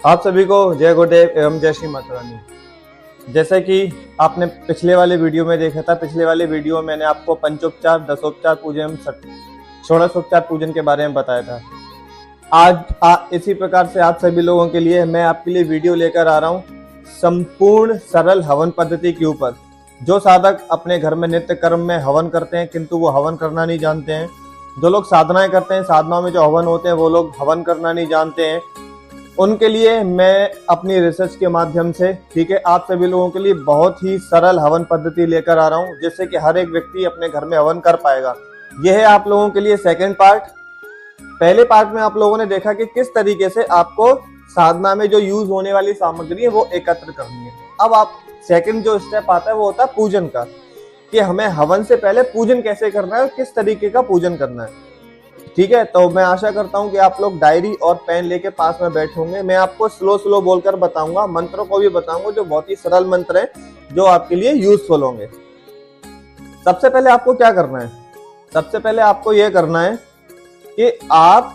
आप सभी को जय गुरुदेव एवं जय श्री माता रानी। जैसा कि आपने पिछले वाले वीडियो में देखा था, पिछले वाले वीडियो में मैंने आपको पंचोपचार, दसोपचार पूजन एवं षोडशोपचार पूजन के बारे में बताया था। आज इसी प्रकार से आप सभी लोगों के लिए मैं आपके लिए वीडियो लेकर आ रहा हूँ संपूर्ण सरल हवन पद्धति के ऊपर। जो साधक अपने घर में नित्य कर्म में हवन करते हैं किंतु वो हवन करना नहीं जानते हैं, जो लोग साधनाएं करते हैं, साधनाओं में जो हवन होते हैं वो लोग हवन करना नहीं जानते हैं, उनके लिए मैं अपनी रिसर्च के माध्यम से, ठीक है, आप सभी लोगों के लिए बहुत ही सरल हवन पद्धति लेकर आ रहा हूं, जिससे कि हर एक व्यक्ति अपने घर में हवन कर पाएगा। यह है आप लोगों के लिए सेकंड पार्ट। पहले पार्ट में आप लोगों ने देखा कि किस तरीके से आपको साधना में जो यूज होने वाली सामग्री है वो एकत्र करनी है। अब आप सेकंड जो स्टेप आता है वो होता है पूजन का, कि हमें हवन से पहले पूजन कैसे करना है और किस तरीके का पूजन करना है। ठीक है, तो मैं आशा करता हूं कि आप लोग डायरी और पेन लेके पास में बैठे होंगे। मैं आपको स्लो बोलकर बताऊंगा, मंत्रों को भी बताऊंगा जो बहुत ही सरल मंत्र हैं जो आपके लिए यूजफुल होंगे। सबसे पहले आपको क्या करना है? सबसे पहले आपको यह करना है कि आप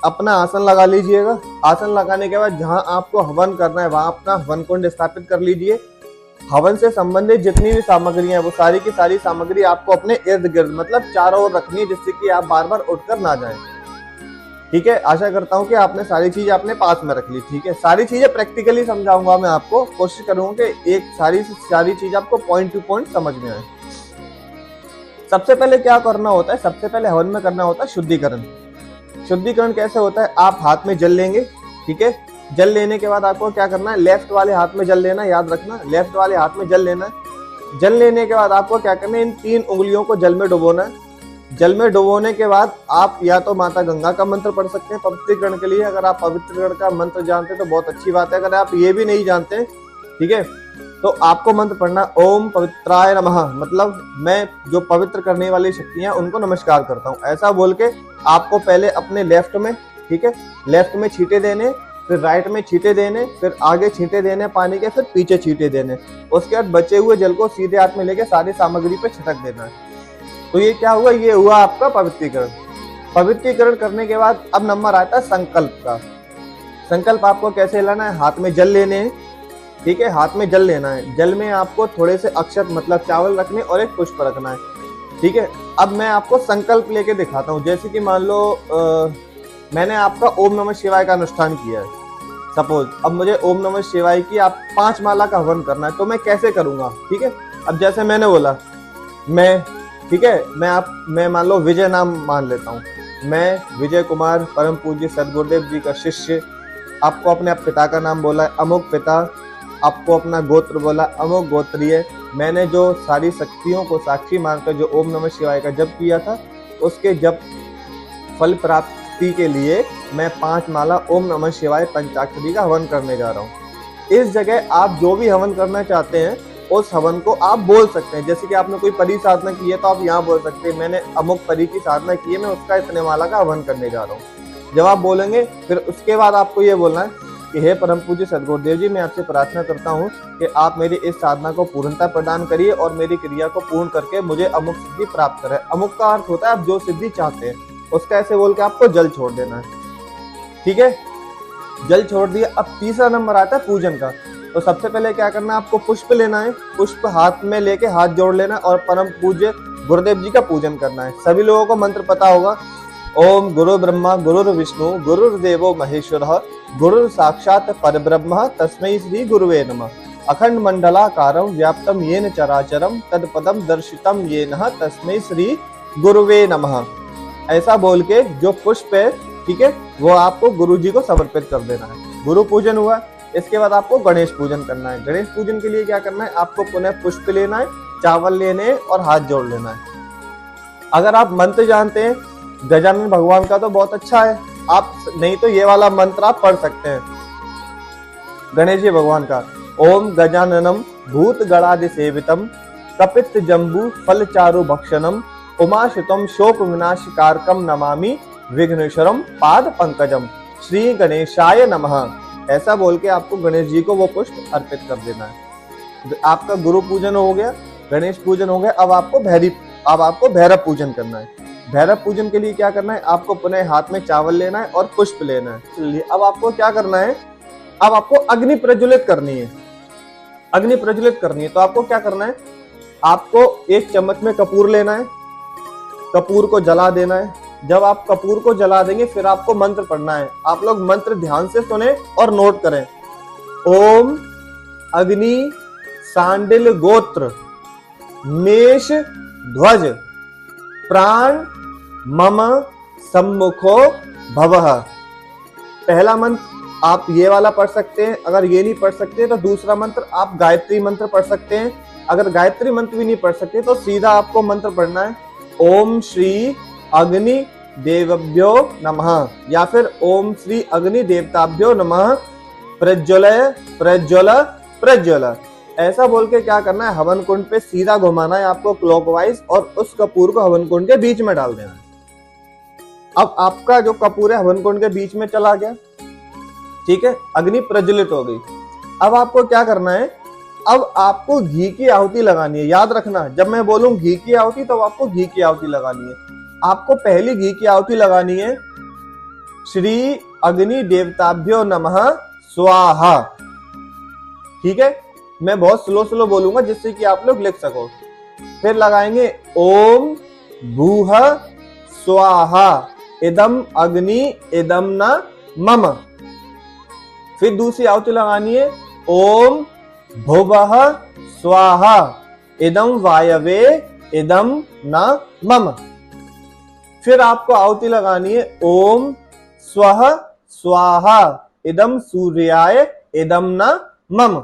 अपना आसन लगा लीजिएगा। आसन लगाने के बाद जहां आपको हवन करना है वहां अपना हवन कुंड स्थापित कर लीजिए। हवन से संबंधित जितनी भी सामग्री है वो सारी की सारी सामग्री आपको अपने इर्द गिर्द मतलब चारों ओर रखनी है, जिससे कि आप बार बार उठकर ना जाएं। ठीक है, आशा करता हूं कि आपने सारी चीजें अपने पास में रख ली। ठीक है, सारी चीजें प्रैक्टिकली समझाऊंगा मैं आपको, कोशिश करूंगा कि एक सारी चीज आपको पॉइंट टू पॉइंट समझ में आए। सबसे पहले क्या करना होता है? सबसे पहले हवन में करना होता है शुद्धिकरण। शुद्धिकरण कैसे होता है? आप हाथ में जल लेंगे। ठीक है, जल लेने के बाद आपको क्या करना है? लेफ्ट वाले हाथ में जल लेना, याद रखना, लेफ्ट वाले हाथ में जल लेना है। जल लेने के बाद आपको क्या करना है? इन 3 उंगलियों को जल में डुबोना है। जल में डुबोने के बाद आप या तो माता गंगा का मंत्र पढ़ सकते हैं पवित्रीकरण के लिए। अगर आप पवित्रीकरण का मंत्र जानते हैं तो बहुत अच्छी बात है। अगर आप ये भी नहीं जानते हैं, ठीक है, तो आपको मंत्र पढ़ना ओम पवित्राय नमः, मतलब मैं जो पवित्र करने वाली शक्तियां उनको नमस्कार करता हूं, ऐसा बोल के आपको पहले अपने लेफ्ट में, ठीक है, लेफ्ट में छींटे देने, फिर राइट में छींटे देने, फिर आगे छींटे देने पानी के, फिर पीछे छींटे देने। उसके बाद बचे हुए जल को सीधे हाथ में लेके सारी सामग्री पे छिटक देना है। तो ये क्या हुआ? ये हुआ आपका पवित्रीकरण। पवित्रीकरण करने के बाद अब नंबर आता है संकल्प का। संकल्प आपको कैसे लेना है? हाथ में जल लेने हैं। ठीक है, हाथ में जल लेना है। जल में आपको थोड़े से अक्षत मतलब चावल रखने और एक पुष्प रखना है। ठीक है, अब मैं आपको संकल्प लेके दिखाता हूँ। जैसे कि मान लो मैंने आपका ओम नमः शिवाय का अनुष्ठान किया है, सपोज अब मुझे ओम नमः शिवाय की आप 5 माला का हवन करना है, तो मैं कैसे करूंगा? ठीक है, अब जैसे मैंने बोला मैं, ठीक है, मैं मान लो विजय नाम मान लेता हूँ। मैं विजय कुमार परम पूज्य सदगुरुदेव जी का शिष्य। आपको अपने पिता का नाम बोला है अमुक पिता, आपको अपना गोत्र बोला अमुक गोत्रीय। मैंने जो सारी शक्तियों को साक्षी मानकर जो ओम नमः शिवाय का जप किया था, उसके जप फल प्राप्ति के लिए मैं 5 माला ओम नमः शिवाय पंचाक्षरी का हवन करने जा रहा हूँ। इस जगह आप जो भी हवन करना चाहते हैं उस हवन को आप बोल सकते हैं। जैसे कि आपने कोई परी साधना की है तो आप यहाँ बोल सकते हैं मैंने अमुक परी की साधना की है, मैं उसका इतने माला का हवन करने जा रहा हूँ। जब आप बोलेंगे फिर उसके बाद आपको ये बोलना है कि हे परम पूज्य सदगुरुदेव जी, मैं आपसे प्रार्थना करता हूँ कि आप मेरी इस साधना को पूर्णता प्रदान करिए और मेरी क्रिया को पूर्ण करके मुझे अमुक सिद्धि प्राप्त करें। अमुक का अर्थ होता है आप जो सिद्धि चाहते हैं, उसका ऐसे बोल के आपको जल छोड़ देना है। ठीक है, जल छोड़ दिया। अब तीसरा नंबर आता है पूजन का। तो सबसे पहले क्या करना है? आपको पुष्प लेना है। पुष्प हाथ में लेके हाथ जोड़ लेना और परम पूज्य गुरुदेव जी का पूजन करना है। सभी लोगों को मंत्र पता होगा, ओम गुरु ब्रह्मा गुरु विष्णु गुरुर्देवो महेश्वरः गुरु साक्षात परब्रह्म तस्मै श्री गुरुवे नमः। अखंड मंडलाकारं व्याप्तं येन चराचरं तत्पदं दर्शितं येन तस्मै श्री गुरुवे नमः। ऐसा बोल के जो पुष्प है, ठीक है, वो आपको गुरु जी को समर्पित कर देना है। गुरु पूजन हुआ। इसके बाद आपको गणेश पूजन करना है। गणेश पूजन के लिए क्या करना है? आपको पुनः पुष्प लेना है, चावल लेने और हाथ जोड़ लेना है। अगर आप मंत्र जानते हैं गजानन भगवान का तो बहुत अच्छा है, आप नहीं तो ये वाला मंत्र आप पढ़ सकते हैं गणेश जी भगवान का। ओम गजाननम भूत गणादि सेवितम कपित जम्बू फल चारु भक्षणम उमाशुतम शोक विनाशकारकम नमामि विघ्नेश्वरम पाद पंकजम श्री गणेशाय नमः। ऐसा बोल के आपको गणेश जी को वो पुष्प अर्पित कर देना है। आपका गुरु पूजन हो गया, गणेश पूजन हो गया। अब आपको भैरव पूजन करना है। भैरव पूजन के लिए क्या करना है? आपको पुनः हाथ में चावल लेना है और पुष्प लेना है। अब आपको क्या करना है? अब आपको अग्नि प्रज्वलित करनी है। अग्नि प्रज्वलित करनी है तो आपको क्या करना है, आपको एक चम्मच में कपूर लेना है, कपूर को जला देना है। जब आप कपूर को जला देंगे फिर आपको मंत्र पढ़ना है। आप लोग मंत्र ध्यान से सुने और नोट करें। ओम अग्नि सांडिल गोत्र मेष ध्वज प्राण मम सम्मुखो भवः। पहला मंत्र आप ये वाला पढ़ सकते हैं, अगर ये नहीं पढ़ सकते तो दूसरा मंत्र आप गायत्री मंत्र पढ़ सकते हैं। अगर गायत्री मंत्र भी नहीं पढ़ सकते तो सीधा आपको मंत्र पढ़ना है ओम श्री अग्नि देवभ्यो नमः या फिर ओम श्री अग्नि देवताभ्यो नमः प्रज्वलय प्रज्वल प्रज्वल। ऐसा बोल के क्या करना है, हवन कुंड पे सीधा घुमाना है आपको क्लॉकवाइज और उस कपूर को हवन कुंड के बीच में डाल देना है। अब आपका जो कपूर है हवन कुंड के बीच में चला गया, ठीक है, अग्नि प्रज्वलित हो गई। अब आपको क्या करना है, अब आपको घी की आहुति लगानी है। याद रखना जब मैं बोलूं घी की आहुति तो आपको घी की आहुति लगानी है। आपको पहली घी की आहुति लगानी है श्री अग्नि देवताभ्यो नमः स्वाहा। ठीक है, मैं बहुत स्लो स्लो बोलूंगा जिससे कि आप लोग लिख सको। फिर लगाएंगे ओम भूह स्वाहा इदम अग्नि इदम न मम। फिर दूसरी आहुति लगानी है ओम भुवः स्वाहा इदम वायवे इदम न मम। फिर आपको आहुति लगानी है ओम स्वः स्वाहा इदम सूर्याय इदम न मम।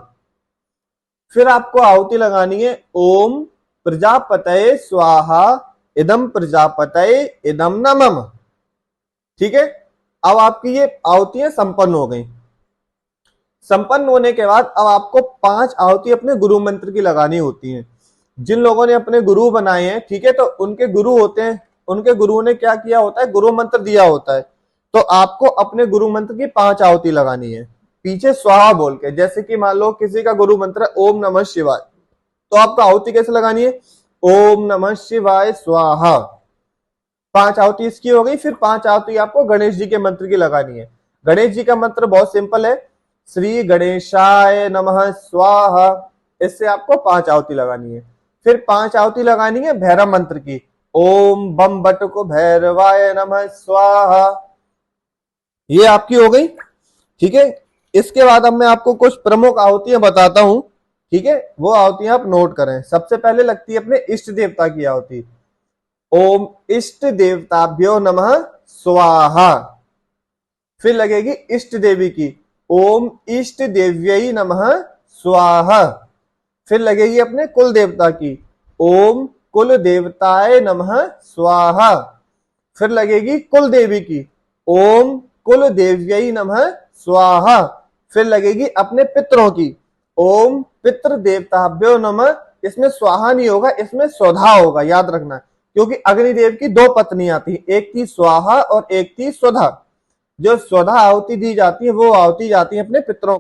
फिर आपको आहुति लगानी है ओम प्रजापतये स्वाहा इदम प्रजापतये इदम न मम। ठीक है, अब आपकी ये आहुतियां संपन्न हो गई। संपन्न होने के बाद अब आपको 5 आहुति अपने गुरु मंत्र की लगानी होती हैं। जिन लोगों ने अपने गुरु बनाए हैं, ठीक है, तो उनके गुरु होते हैं, उनके गुरु ने क्या किया होता है, गुरु मंत्र दिया होता है। तो आपको अपने गुरु मंत्र की 5 आहुति लगानी है पीछे स्वाहा बोल के। जैसे कि मान लो किसी का गुरु मंत्र है ओम नमः शिवाय, तो आपको आहुति कैसे लगानी है, ओम नमः शिवाय स्वाहा। 5 आहुति इसकी हो गई। फिर 5 आहुति आपको गणेश जी के मंत्र की लगानी है। गणेश जी का मंत्र बहुत सिंपल है, श्री गणेशाय नमः स्वाहा। इससे आपको 5 आहुति लगानी है। फिर 5 आहुति लगानी है भैरव मंत्र की, ओम बम बटको भैरवाय नमः स्वाहा। ये आपकी हो गई। ठीक है, इसके बाद अब मैं आपको कुछ प्रमुख आहुतियां बताता हूं। ठीक है, वो आहुतियां आप नोट करें। सबसे पहले लगती है अपने इष्ट देवता की आहुति, ओम इष्ट देवताभ्यो नमः स्वाहा। फिर लगेगी इष्ट देवी की, ओम इष्ट देव्यै नमः स्वाहा। फिर लगेगी अपने कुल देवता की, ओम कुल देवताय नमः स्वाहा। फिर लगेगी कुल देवी की, ओम कुल देव्यै नमः स्वाहा। फिर लगेगी अपने पितरों की, ओम पितृ देवताभ्यो नमः। इसमें स्वाहा नहीं होगा, इसमें स्वधा होगा, याद रखना, क्योंकि अग्निदेव की 2 पत्नियां थी, एक थी स्वाहा और एक थी स्वधा। जो स्वधा आहुति दी जाती है वो आहुति जाती है अपने पितरों